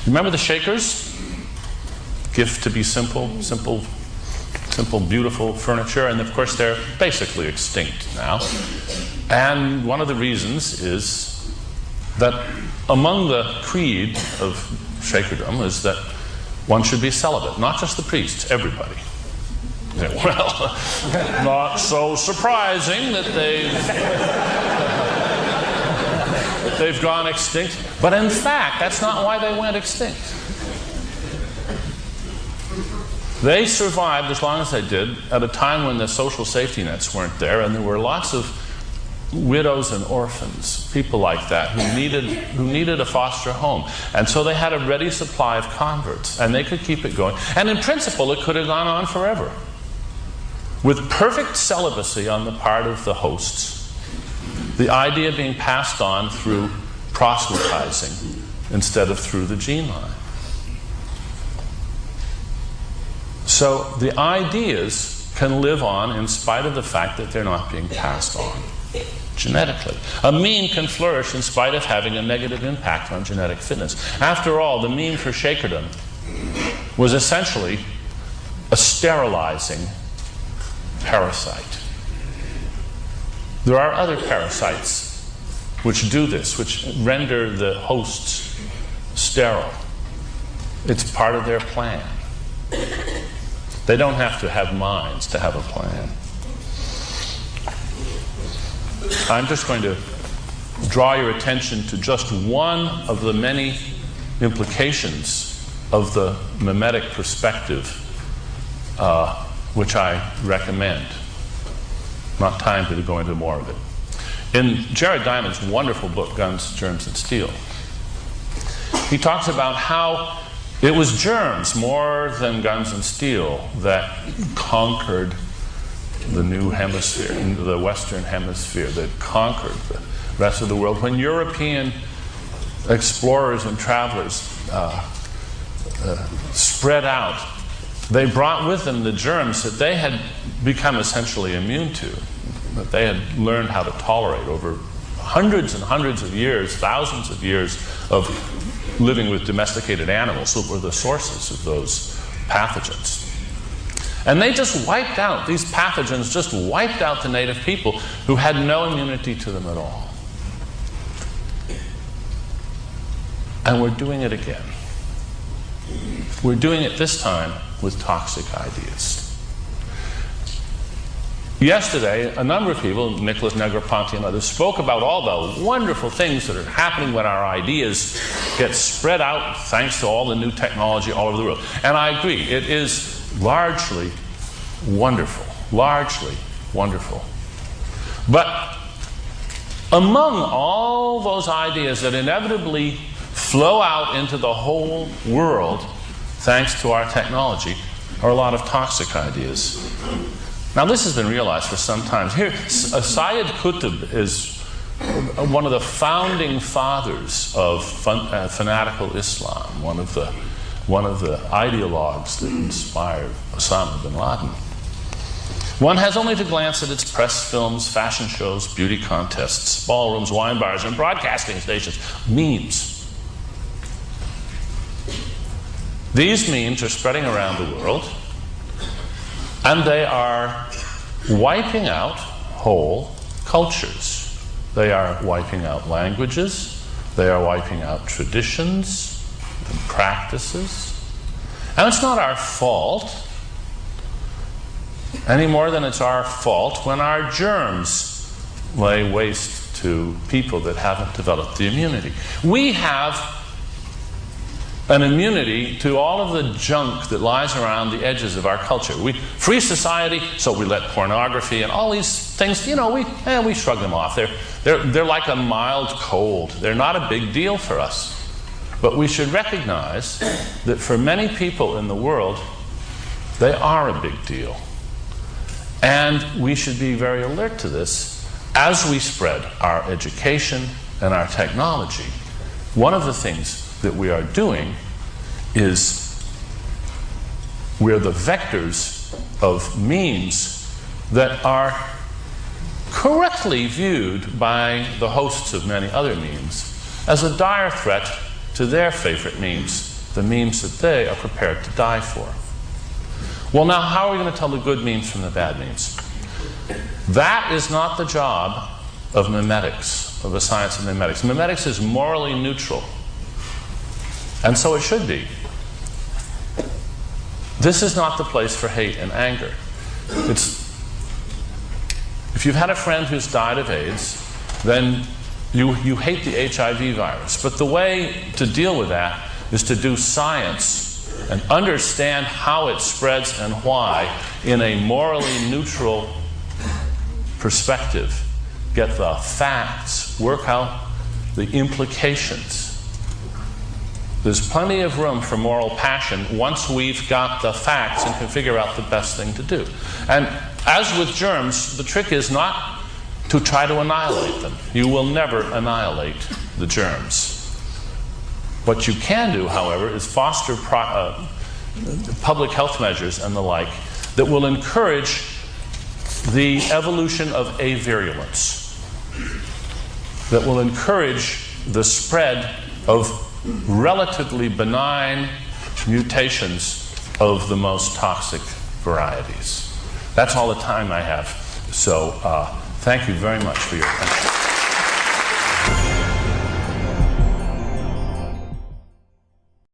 Remember the Shakers? Gift to be simple, beautiful furniture, and of course they're basically extinct now. And one of the reasons is that among the creed of Shakerdom is that one should be celibate, not just the priests, everybody. Yeah, well, not so surprising that they've gone extinct. But in fact, that's not why they went extinct. They survived as long as they did at a time when the social safety nets weren't there, and there were lots of widows and orphans, people like that, who needed a foster home. And so they had a ready supply of converts, and they could keep it going. And in principle, it could have gone on forever, with perfect celibacy on the part of the hosts, the idea being passed on through proselytizing instead of through the gene line. So the ideas can live on in spite of the fact that they're not being passed on genetically. A meme can flourish in spite of having a negative impact on genetic fitness. After all, the meme for Shakerdom was essentially a sterilizing parasite. There are other parasites which do this, which render the hosts sterile. It's part of their plan. They don't have to have minds to have a plan. I'm just going to draw your attention to just one of the many implications of the mimetic perspective, which I recommend. Not time to go into more of it. In Jared Diamond's wonderful book, Guns, Germs, and Steel, he talks about how it was germs more than guns and steel that conquered the new hemisphere, the Western hemisphere, that conquered the rest of the world. When European explorers and travelers spread out, they brought with them the germs that they had become essentially immune to, that they had learned how to tolerate over hundreds and hundreds of years, thousands of years of living with domesticated animals that were the sources of those pathogens. And they just wiped out, these pathogens just wiped out the native people who had no immunity to them at all. And we're doing it again. We're doing it this time with toxic ideas. Yesterday, a number of people, Nicholas Negroponte and others, spoke about all the wonderful things that are happening when our ideas get spread out thanks to all the new technology all over the world. And I agree, it is largely wonderful. Largely wonderful. But among all those ideas that inevitably flow out into the whole world thanks to our technology are a lot of toxic ideas. Now, this has been realized for some time. Here, Sayyid Qutb is one of the founding fathers of fanatical Islam, one of the ideologues that inspired Osama bin Laden. One has only to glance at its press films, fashion shows, beauty contests, ballrooms, wine bars, and broadcasting stations. Memes. These memes are spreading around the world, and they are wiping out whole cultures. They are wiping out languages. They are wiping out traditions and practices. And it's not our fault any more than it's our fault when our germs lay waste to people that haven't developed the immunity. We have an immunity to all of the junk that lies around the edges of our culture. Free society, so we let pornography and all these things, we shrug them off. They're like a mild cold. They're not a big deal for us. But we should recognize that for many people in the world, they are a big deal. And we should be very alert to this as we spread our education and our technology. One of the things that we are doing is we're the vectors of memes that are correctly viewed by the hosts of many other memes as a dire threat to their favorite memes, the memes that they are prepared to die for. Well, now, how are we going to tell the good memes from the bad memes? That is not the job of memetics, of the science of memetics. Memetics is morally neutral, and so it should be. This is not the place for hate and anger. If you've had a friend who's died of AIDS, then you hate the HIV virus. But the way to deal with that is to do science and understand how it spreads and why in a morally neutral perspective. Get the facts, work out the implications. There's plenty of room for moral passion once we've got the facts and can figure out the best thing to do. And as with germs, the trick is not to try to annihilate them. You will never annihilate the germs. What you can do, however, is foster public health measures and the like that will encourage the evolution of avirulence, that will encourage the spread of relatively benign mutations of the most toxic varieties. That's all the time I have. So thank you very much for your attention.